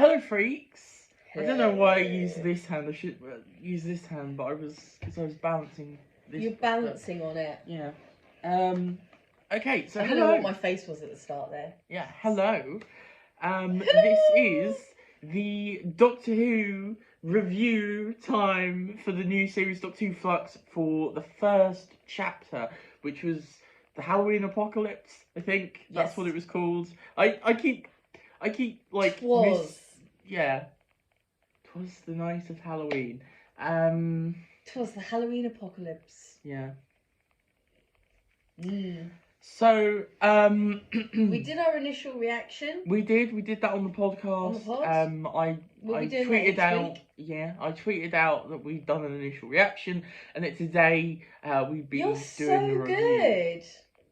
Hello, freaks. I don't know why I used this hand. I should use this hand, but because I was balancing this. You're balancing on it. Yeah. Okay, so I don't know what my face was at the start there. Yeah, hello. This is the Doctor Who review time for the new series Doctor Who Flux for the first chapter, which was the Halloween Apocalypse. I think that's what it was called. I keep like yeah. 'Twas the night of Halloween. 'Twas the Halloween Apocalypse. Yeah. Mm. So, we did our initial reaction. We did that on the podcast. On the pod? I tweeted out. Yeah, I tweeted out that we've done an initial reaction, and that today we've been doing the review. Good.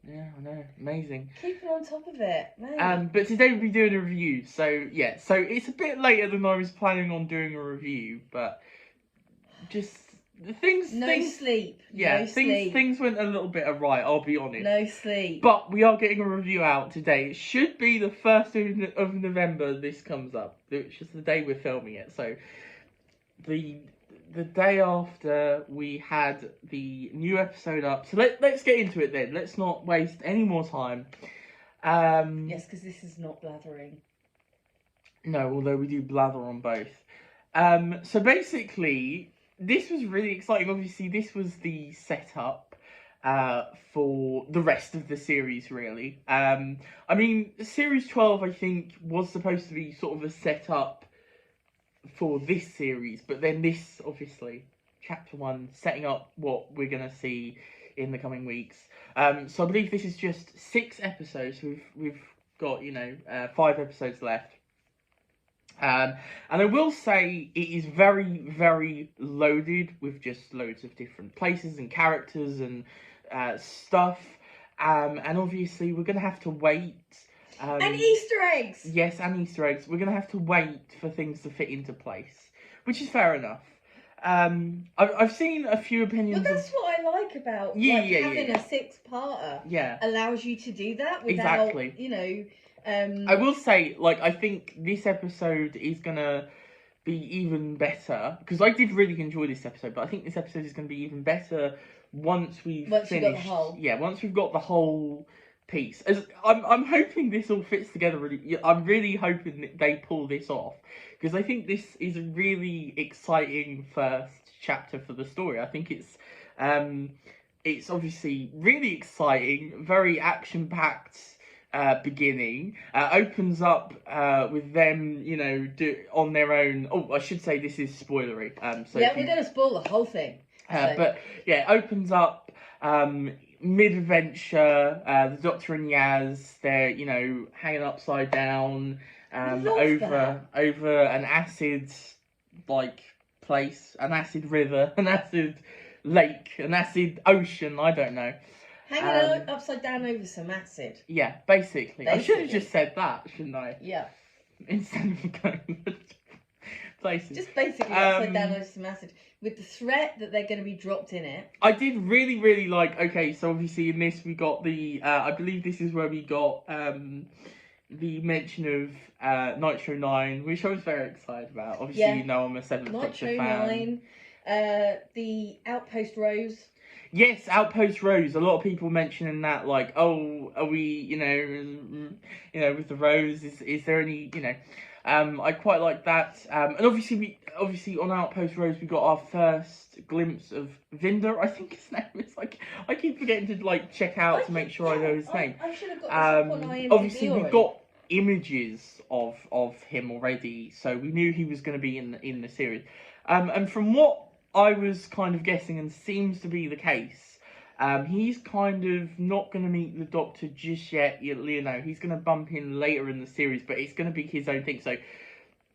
Yeah, I know, amazing. Keeping on top of it, mate. But today we'll be doing a review. So yeah, so it's a bit later than I was planning on doing a review, but just. Things sleep. Yeah, no things went a little bit awry, I'll be honest. No sleep. But we are getting a review out today. It should be the 1st of November this comes up, which is the day we're filming it. So the day after we had the new episode up. So let's get into it then. Let's not waste any more time. Yes, because this is not blathering. No, although we do blather on both. So basically, this was really exciting. Obviously, this was the setup for the rest of the series, really. I mean, Series 12, I think, was supposed to be sort of a setup for this series. But then this, obviously, Chapter 1, setting up what we're going to see in the coming weeks. So I believe this is just 6 episodes. We've got, 5 episodes left. And I will say it is very, very loaded with just loads of different places and characters and stuff. And obviously we're going to have to wait. And Easter eggs! Yes, and Easter eggs. We're going to have to wait for things to fit into place, which is fair enough. I've seen a few opinions. But that's what I like about having a 6-parter. Yeah. Allows you to do that without, I will say, I think this episode is going to be even better, because I did really enjoy this episode, but I think this episode is going to be even better once we've finished. Once we've got the whole piece. I'm hoping this all fits together really. I'm really hoping that they pull this off, because I think this is a really exciting first chapter for the story. I think it's obviously really exciting, very action-packed. Beginning opens up with them, on their own. Oh, I should say this is spoilery. So we're going to spoil the whole thing. But yeah, it opens up mid-adventure. The Doctor and Yaz, they're hanging upside down over an acid place, an acid river, an acid lake, an acid ocean. I don't know. Hanging upside down over some acid. Yeah, basically. I should have just said that, shouldn't I? Yeah. Instead of going places. Just basically upside down over some acid. With the threat that they're going to be dropped in it. I did really, really like... Okay, so obviously in this we got the... I believe this is where we got the mention of Nitro 9, which I was very excited about. Obviously, I'm a 7th Doctor fan. Nitro 9. The Outpost Rose. Yes, Outpost Rose. A lot of people mentioning that, are we, with the Rose, is there any, I quite like that. And obviously on Outpost Rose we got our first glimpse of Vinder. I think his name is I keep forgetting to check out to make sure I know his name. I should have got this up on IMDb. Obviously we've got images of him already, so we knew he was going to be in the series. And from what I was kind of guessing, and seems to be the case, he's kind of not going to meet the Doctor just yet. He's going to bump in later in the series, but it's going to be his own thing. So,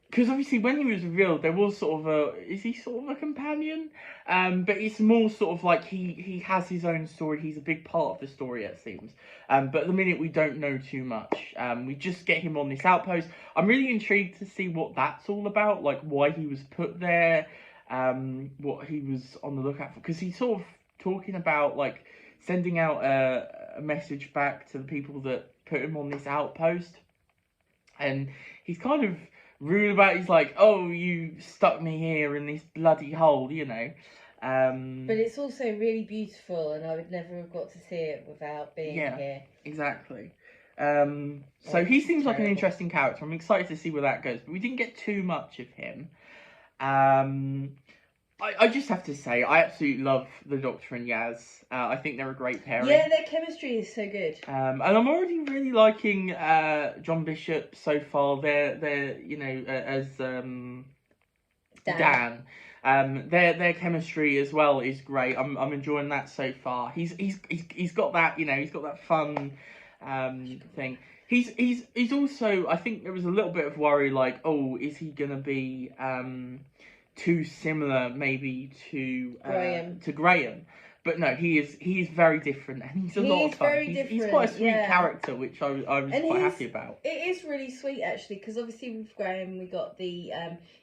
because obviously when he was revealed, there was sort of is he sort of a companion? But it's more sort of he has his own story. He's a big part of the story, it seems. But at the minute, we don't know too much. We just get him on this outpost. I'm really intrigued to see what that's all about, why he was put there. What he was on the lookout for, because he's sort of talking about sending out a message back to the people that put him on this outpost, and he's kind of rude about it. He's like, oh, you stuck me here in this bloody hole, you know. But it's also really beautiful, and I would never have got to see it without being here. Exactly. Oh, So he this is seems like an terrible. interesting character. I'm excited to see where that goes, but we didn't get too much of him. I just have to say, I absolutely love the Doctor and Yaz. I think they're a great pairing. Yeah, their chemistry is so good. And I'm already really liking John Bishop so far. They're you know as Dan. Their chemistry as well is great. I'm enjoying that so far. He's got that, you know, he's got that fun thing. He's also, I think there was a little bit of worry, like, oh, is he gonna be too similar maybe to Graham? But no, he's very different, and he's a lot of fun. He's quite a sweet character, which I was quite happy about. It is really sweet actually, because obviously with Graham we got the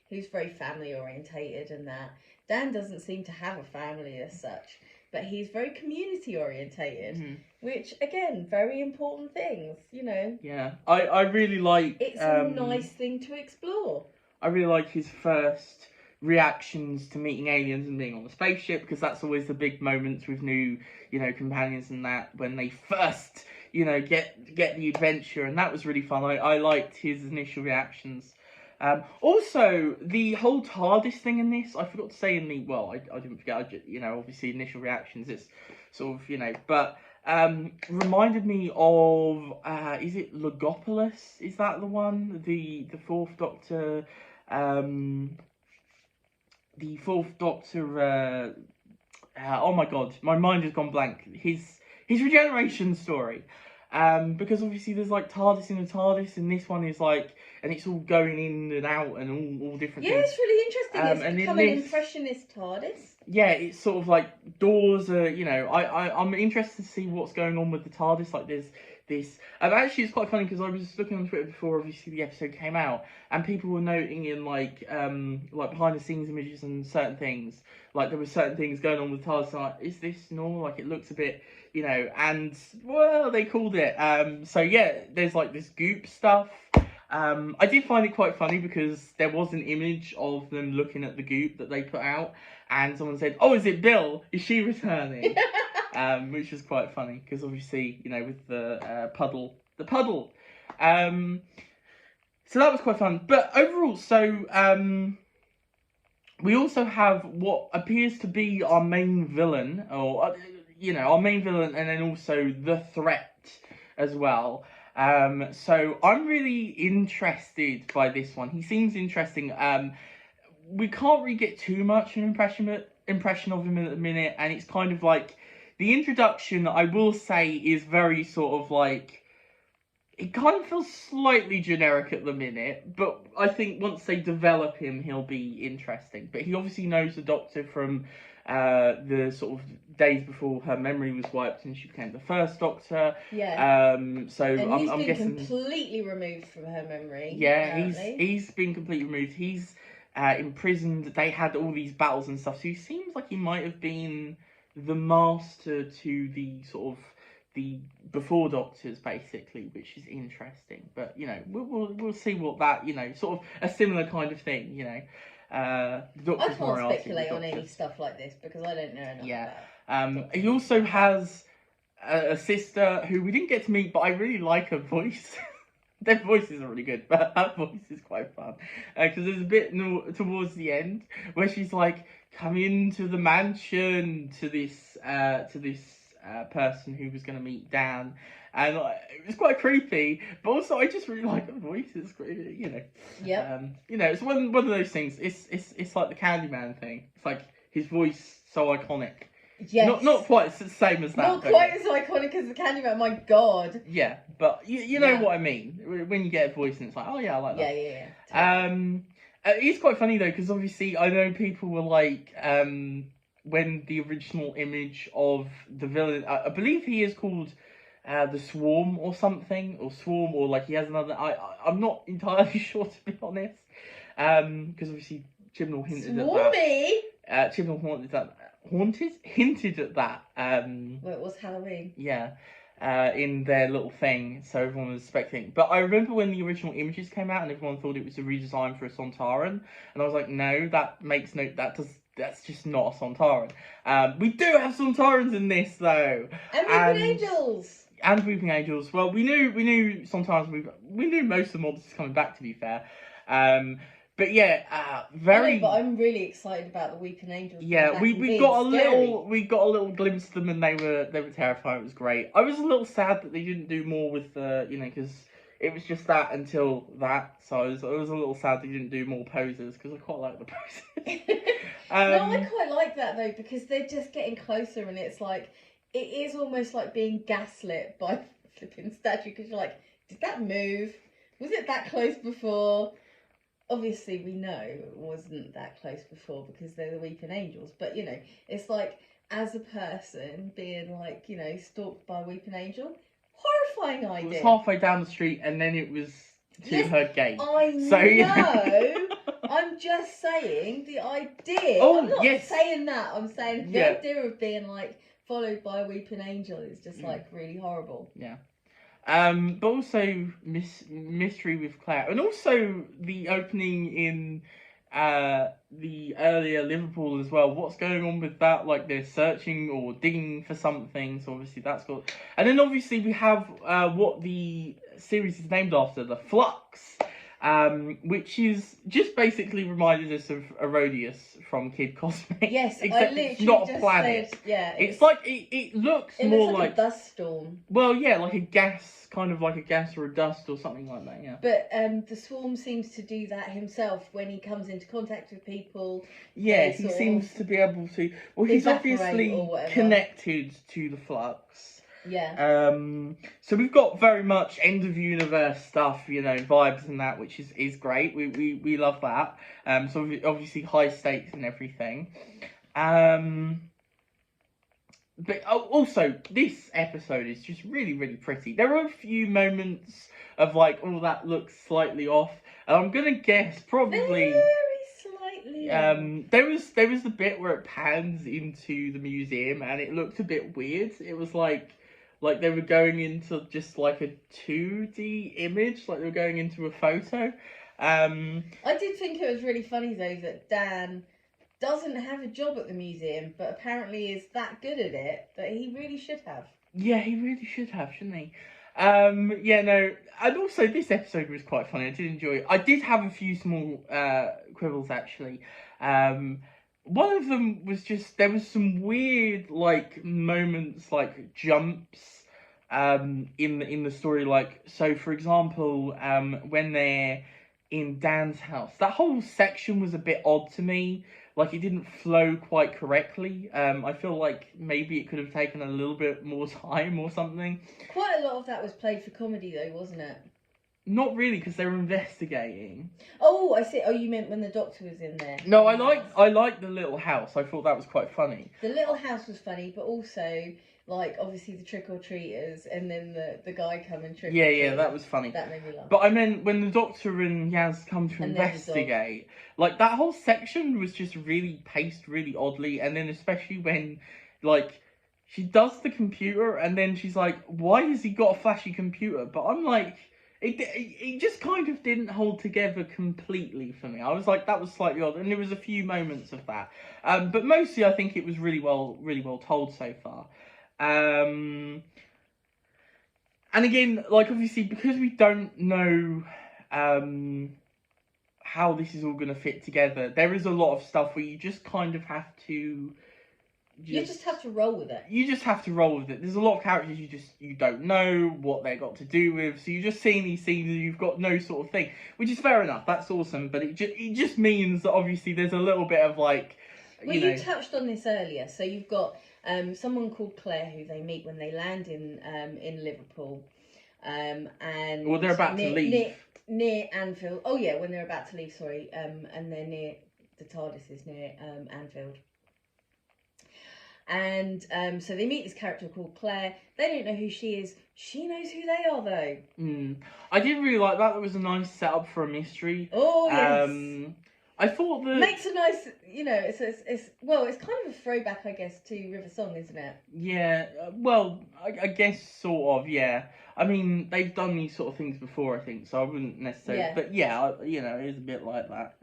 who's very family orientated, and that Dan doesn't seem to have a family as such, but he's very community orientated, which again, very important things, you know. Yeah, I really like. It's a nice thing to explore. I really like his first reactions to meeting aliens and being on the spaceship, because that's always the big moments with new, you know, companions and that, when they first, you know, get the adventure, and that was really fun. I liked his initial reactions. Also, the whole TARDIS thing in this, I forgot to say in the, well, I didn't forget, you know, obviously initial reactions, it's sort of, you know, but reminded me of, is it Logopolis? Is that the one? The Fourth Doctor, oh my god, my mind has gone blank. His regeneration story. Because obviously there's like TARDIS in the TARDIS, and this one is like, and it's all going in and out and all different things. Yeah, it's really interesting. It's become an impressionist TARDIS. Yeah, it's sort of like doors are, you know, I'm interested to see what's going on with the TARDIS. Like there's this, actually it's quite funny because I was looking on Twitter before obviously the episode came out, and people were noting in like behind the scenes images and certain things, like there were certain things going on with TARDIS, like, is this normal? Like it looks a bit, you know, and well, they called it. So yeah, there's like this goop stuff. I did find it quite funny because there was an image of them looking at the goop that they put out, and someone said, "Oh, is it Bill? Is she returning?" Which was quite funny because obviously, you know, with the puddle. So that was quite fun. But overall, so we also have what appears to be our main villain, or you know, our main villain, and then also the threat as well. So I'm really interested by this one. He seems interesting. We can't really get too much an impression of him at the minute, and it's kind of like the introduction, I will say, is very sort of like, it kind of feels slightly generic at the minute, but I think once they develop him, he'll be interesting. But he obviously knows the Doctor from the sort of days before her memory was wiped and she became the first Doctor. Yeah. So and I'm guessing completely removed from her memory. Yeah, apparently. he's been completely removed. He's imprisoned. They had all these battles and stuff. So he seems like he might have been the master to the sort of the before Doctors, basically, which is interesting. But you know, we'll see what that, you know, sort of a similar kind of thing, you know. I can't speculate on any stuff like this because I don't know enough about he also has a sister who we didn't get to meet, but I really like her voice. Their voices are really good, but her voice is quite fun. Because there's a bit towards the end where she's like, "Come into the mansion," to this person who was going to meet Dan, and it was quite creepy. But also, I just really like her voice. It's great, you know. Yeah. You know, it's one of those things. It's like the Candyman thing. It's like his voice so iconic. Yes. Not quite the same as that. Not quite as iconic as the Candyman. My God. Yeah, but you know what I mean. When you get a voice and it's like, oh yeah, I like that. Yeah. Totally. It's quite funny though, because obviously I know people were like, when the original image of the villain, I believe he is called the Swarm or something, or like he has another. I'm not entirely sure, to be honest, because obviously Chibnall hinted at that. Chibnall hinted at that. Well, it was Halloween. Yeah. in their little thing, so everyone was expecting. But I remember when the original images came out, and everyone thought it was a redesign for a Sontaran, and I was like, no, that's just not a Sontaran. We do have Sontarans in this though, And Weeping Angels. And Weeping Angels. Well, we knew Sontarans. We knew most of the monsters coming back. To be fair, but yeah, very. But I'm really excited about the Weeping Angels. Yeah, we got a little glimpse of them, and they were terrifying. It was great. I was a little sad that they didn't do more with because it was just that until that. So I was a little sad they didn't do more poses because I quite like the poses. No, I quite like that though because they're just getting closer, and it's like it is almost like being gaslit by the flipping statue because you're like, did that move? Was it that close before? Obviously, we know it wasn't that close before because they're the Weeping Angels. But, it's like, as a person being, like, stalked by a Weeping Angel, horrifying idea. It was halfway down the street and then it was to her gate. I know. I'm just saying the idea. Oh, I'm not yes. saying that. I'm saying the idea of being, like, followed by a Weeping Angel is just, like, really horrible. Yeah. But also Mystery with Claire, and also the opening in the earlier Liverpool as well. What's going on with that? Like they're searching or digging for something. So obviously that's got, and then obviously we have what the series is named after, the Flux. Which is just basically reminded us of Herodias from Kid Cosmic. Yes, except it's not a planet. It's like it looks more like a dust storm. Well, yeah, like a gas, kind of like a gas or a dust or something like that. Yeah. But the swarm seems to do that himself when he comes into contact with people. Yeah, he seems to be able to. Well, he's obviously connected to the Flux. Yeah. So we've got very much end of universe stuff, vibes and that, which is great. We love that. So obviously high stakes and everything. But also this episode is just really, really pretty. There are a few moments of like, oh, that looks slightly off, and I'm gonna guess probably very slightly. There was the bit where it pans into the museum and it looked a bit weird. It was like they were going into just like a 2D image, like they were going into a photo. I did think it was really funny though that Dan doesn't have a job at the museum, but apparently is that good at it that he really should have. Yeah, he really should have, shouldn't he? And also this episode was quite funny. I did enjoy it. I did have a few small quibbles actually. One of them was just, there was some weird, like, moments, like, jumps, in the story, like, so, for example, when they're in Dan's house, that whole section was a bit odd to me, like, it didn't flow quite correctly. I feel like maybe it could have taken a little bit more time or something. Quite a lot of that was played for comedy, though, wasn't it? Not really, because they were investigating. Oh, I see. Oh, you meant when the doctor was in there. No, I liked the little house. I thought that was quite funny. The little house was funny, but also, like, obviously the trick-or-treaters and then the guy coming trick-or-treat. Yeah, that was funny. That made me laugh. But I meant when the doctor and Yaz come to investigate, like, that whole section was just really paced really oddly, and then especially when, like, she does the computer, and then she's like, why has he got a flashy computer? But I'm like... It just kind of didn't hold together completely for me. I was like, that was slightly odd, and there was a few moments of that. But mostly, I think it was really well told so far. And again, like obviously, because we don't know how this is all going to fit together, there is a lot of stuff where you just kind of have to. You just have to roll with it. You just have to roll with it. There's a lot of characters you don't know what they got to do with, so you're just seeing these scenes and you've got no sort of thing, which is fair enough. That's awesome, but it just means that obviously there's a little bit of like. You touched on this earlier. So you've got someone called Claire who they meet when they land in Liverpool, and they're about to leave near Anfield. Oh yeah, when they're about to leave. Sorry, and they're near the TARDIS is near Anfield. And so they meet this character called Claire. They don't know who she is. She knows who they are, though. I did really like that. That was a nice setup for a mystery. Oh, yes. I thought that Makes a nice, it's kind of a throwback, I guess, to River Song, isn't it? yeah, well, I guess sort of, yeah. I mean, they've done these sort of things before, I think, so I wouldn't necessarily. Yeah. But yeah, it is a bit like that.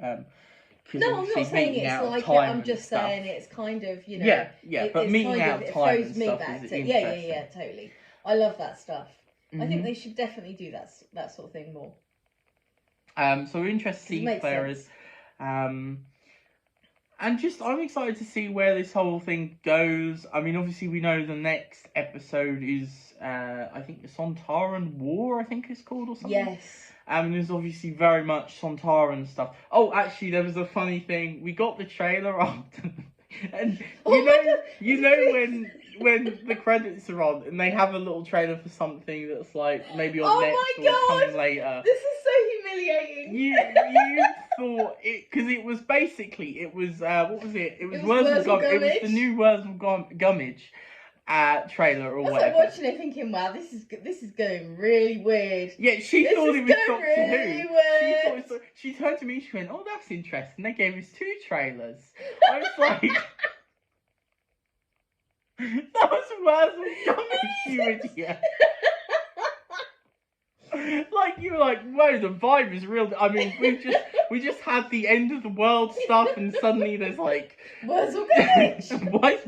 Because No, I'm obviously not saying meeting it's out of like it. time I'm and just stuff. saying it's kind of, Yeah, but it's meeting kind out of, of it time throws and me stuff back is to interesting. yeah, totally. I love that stuff. I think Mhm. they should definitely do that sort of thing more. So we're interested to 'Cause it see makes Claire sense. is. And just, I'm excited to see where this whole thing goes. I mean, obviously, we know the next episode is, I think, the Sontaran War, I think it's called, or something. Yes. There's obviously very much Sontaran stuff. Oh, actually, there was a funny thing. We got the trailer on, and you know when the credits are on, and they have a little trailer for something that's like maybe on next or coming later. This is so humiliating. You thought it, because it was what was it? It was Wurzel Gummidge. It was the new Wurzel Gummidge trailer or whatever. I was like watching it thinking, wow, this is going really weird. Yeah, she thought it was Doctor really Who. Weird. She turned to me, she went, "Oh, that's interesting. They gave us 2 trailers." I was like, "That was Wurzel Gummidge, you idiot." Like, you were like, "Whoa, the vibe is real." I mean, we just had the end of the world stuff, and suddenly there's like Wurzel Gummidge. what?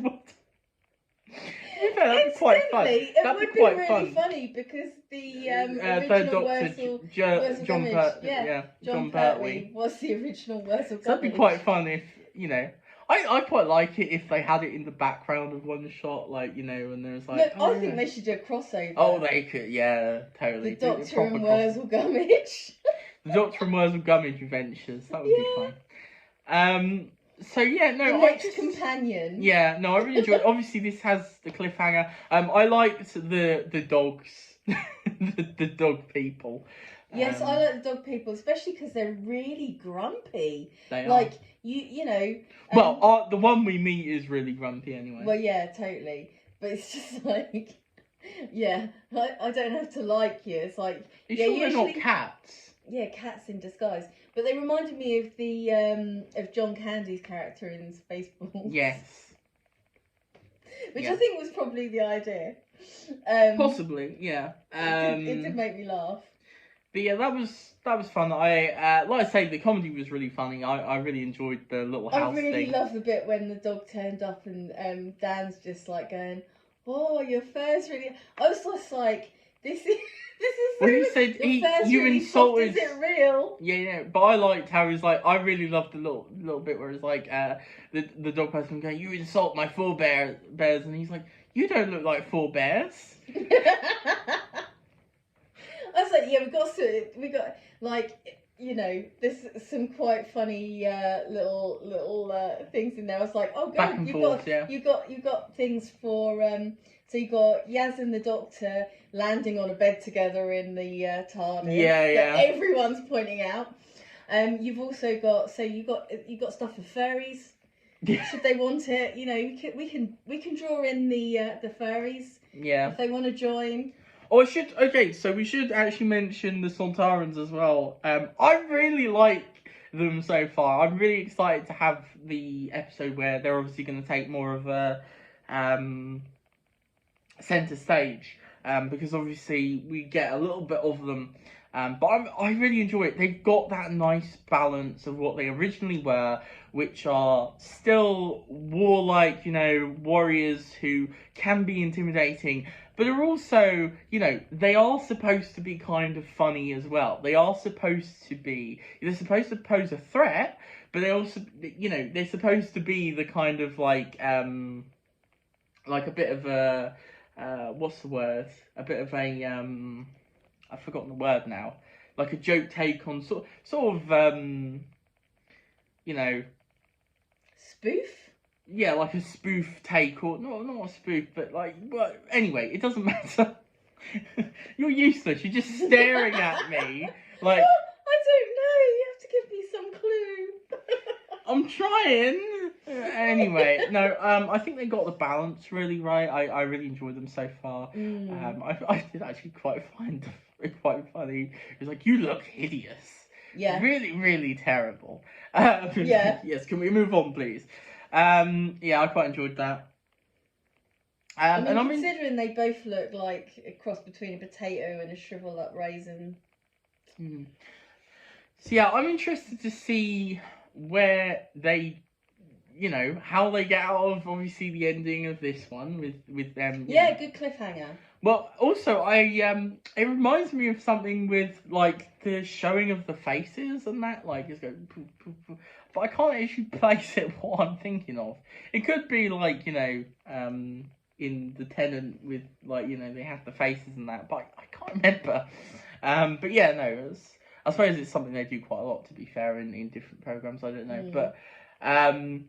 That'd be quite fun. It would be really funny because the Third original Doctor, Wurzel John Gummidge, John Pertwee was the original Wurzel Gummidge. So that'd be quite fun if, I quite like it if they had it in the background of one shot, like, and there's like. No, I think they should do a crossover. Oh, they could, yeah, totally. The Doctor and Wurzel Gummidge. The Doctor and Wurzel Gummidge adventures. That would be fun. So yeah, no, the next companion. Yeah, no, I really enjoyed it. Obviously, this has the cliffhanger. I liked the dogs, the dog people. Yes, I like the dog people, especially because they're really grumpy. They like are. you know. Well, the one we meet is really grumpy anyway. Well, yeah, totally. But it's just like, yeah, I don't have to like you. It's like, you sure they're not cats? Yeah, cats in disguise. But they reminded me of the of John Candy's character in Spaceballs. Yes. Which I think was probably the idea. Possibly, yeah. It did make me laugh. But yeah, that was fun. Like I say, the comedy was really funny. I really enjoyed the little house thing. I really love the bit when the dog turned up and Dan's just like going, "Oh, your fur's really." I was just like, "This is." When he said you really insulted, soft, is it real? Yeah. But I liked how he's like. I really loved the little bit where it's like the dog person going, "You insult my 4 bears," and he's like, "You don't look like 4 bears." I was like, yeah, we got like, there's some quite funny little things in there. I was like, oh god, you got things for so you got Yaz and the Doctor landing on a bed together in the TARDIS. Yeah. That everyone's pointing out. You've also got you got stuff for furries. Should they want it, we can draw in the furries. Yeah. If they want to join. Oh, so we should actually mention the Sontarans as well. I really like them so far. I'm really excited to have the episode where they're obviously going to take more of a centre stage, because obviously we get a little bit of them. But I really enjoy it. They've got that nice balance of what they originally were, which are still warlike, warriors who can be intimidating, but are also, they are supposed to be kind of funny as well. They're supposed to pose a threat, but they also, they're supposed to be the kind of like a bit of a, what's the word? A bit of a, I've forgotten the word now. Like a joke take on sort of, spoof? Yeah, like a spoof take, or not a spoof, but anyway, it doesn't matter. You're useless. You're just staring at me like. I don't know. You have to give me some clue. I'm trying. Anyway, no. I think they got the balance really right. I really enjoyed them so far. I did actually quite find it quite funny. It's like, you look hideous. Yeah. Really, really terrible. Yeah. Yes, can we move on, please? Yeah, I quite enjoyed that. I mean, And I mean, considering they both look like a cross between a potato and a shriveled up raisin. so yeah, I'm interested to see where they, how they get out of obviously the ending of this one with them. Yeah, good cliffhanger. Well, also it reminds me of something with like the showing of the faces and that, like it's going, poof, poof, poof. But I can't actually place it what I'm thinking of. It could be like in the Tenant with like they have the faces and that, but I can't remember. But yeah, no, I suppose it's something they do quite a lot. To be fair, in different programs, I don't know, but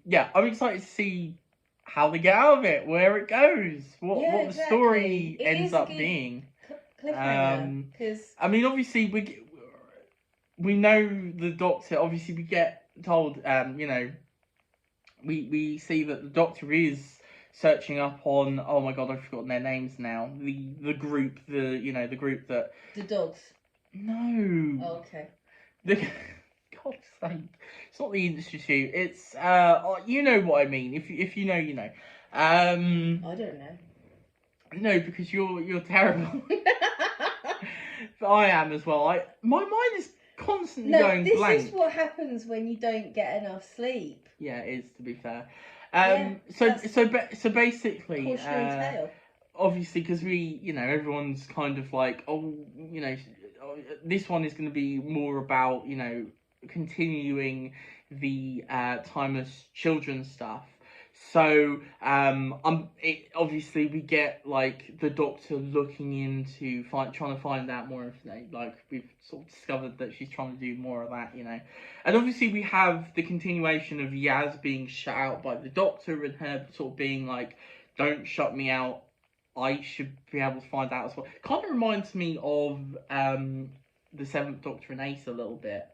yeah, I'm excited to see how they get out of it, where it goes, what Yeah, the story exactly. It ends is a up good being. cliffhanger, because I mean, obviously we know the Doctor. Obviously, we get told, we see that the Doctor is searching up on. Oh my God, I've forgotten their names now. The group, the group that. the dogs. No. Oh, okay. The God's sake, it's not the Institute. It's you know what I mean. If you know, you know. I don't know. No, because you're terrible. But I am as well. My mind is constantly going blank. This is what happens when you don't get enough sleep. Yeah, it is, to be fair. So basically, Cautionary tale. obviously, because everyone's kind of like, this one is going to be more about continuing the timeless children stuff. So obviously we get like the Doctor looking into trying to find out more information. Like we've sort of discovered that she's trying to do more of that, and obviously we have the continuation of Yaz being shut out by the Doctor and her sort of being like, "Don't shut me out. I should be able to find out as well." Kind of reminds me of the Seventh Doctor and Ace a little bit.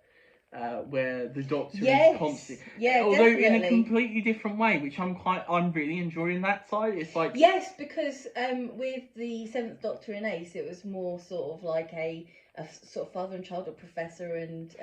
Where the Doctor is constant, although definitely. in a completely different way, which I'm really enjoying that side. It's like because with the Seventh Doctor and Ace, it was more sort of like a sort of father and child or professor and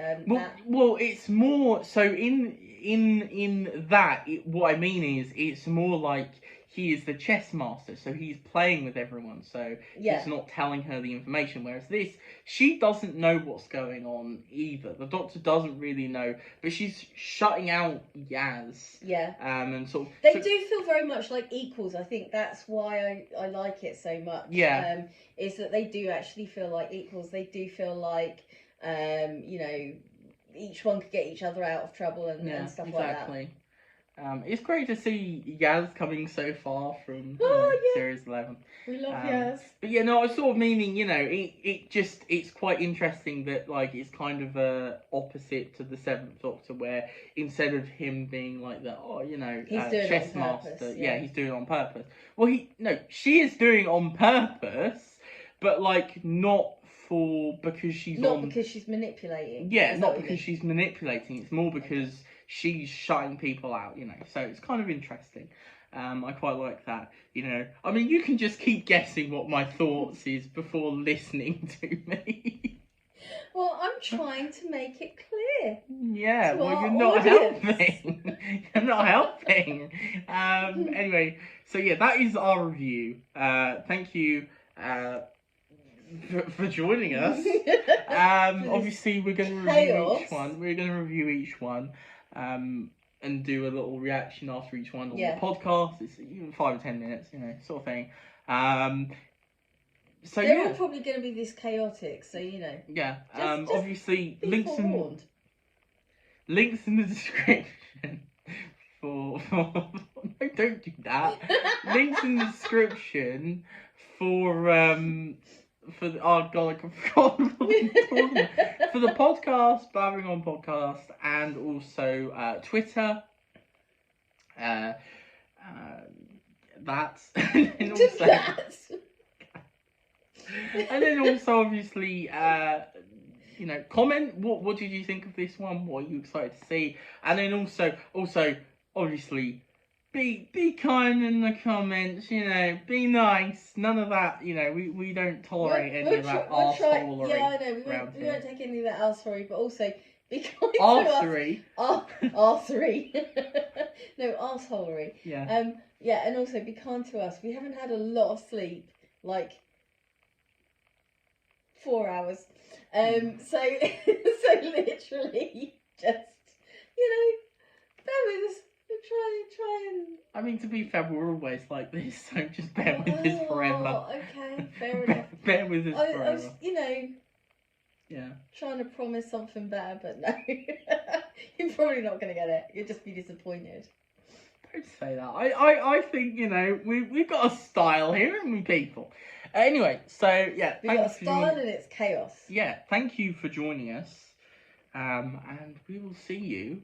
well, it's more so in that. What I mean is, it's more like he is the chess master, so he's playing with everyone, so he's not telling her the information. Whereas this, she doesn't know what's going on either. The Doctor doesn't really know, but she's shutting out Yaz. Yeah. And sort of they do feel very much like equals. I think that's why I like it so much. Yeah. Is that they do actually feel like equals. They do feel like each one could get each other out of trouble and stuff like that. It's great to see Yaz coming so far from Series 11. We love Yaz. But yeah, no, I was sort of meaning, it's quite interesting that like it's kind of opposite to the Seventh Doctor, where instead of him being like the chess master, he's doing it on purpose. Well, she is doing it on purpose, but like not because she's because she's manipulating. Yeah, not because she's manipulating. It's more because she's shutting people out, so it's kind of interesting. I quite like that, I mean, you can just keep guessing what my thoughts is before listening to me. Well, I'm trying to make it clear. Yeah, well, you're not helping. You're not helping. Anyway, so yeah, that is our review. Thank you for joining us. Obviously, we're going to review each one. We're going to review each one. And do a little reaction after each one on the podcast. It's even 5 or 10 minutes, sort of thing. So they're all probably going to be this chaotic, so Yeah. Just obviously, links in the description for no, don't do that. Links in the description for oh god, I forgot what I'm talking about. For the podcast, Blathering On Podcast, and also Twitter. That's and also, and then also obviously comment what did you think of this one? What are you excited to see? And then also obviously be kind in the comments, be nice. None of that, we don't tolerate any of that arsehole. Yeah, I know, we won't take any of that arseholery, but also Be kind to us. Arsery. Arsery. No, arseholery. Yeah. Yeah, and also be kind to us. We haven't had a lot of sleep, like 4 hours. So so literally just, bear with us. Try and. I mean, to be fair, we're always like this, so just bear with us forever. Okay, fair enough. Bear with us forever. I was, Yeah. trying to promise something better, but no. You're probably not going to get it. You'll just be disappointed. Don't say that. I think, we've got a style here, haven't we, people? Anyway, so, yeah. We've got a style and it's chaos. Yeah, thank you for joining us. And we will see you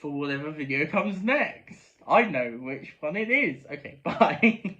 for whatever video comes next. I know which one it is. Okay, bye.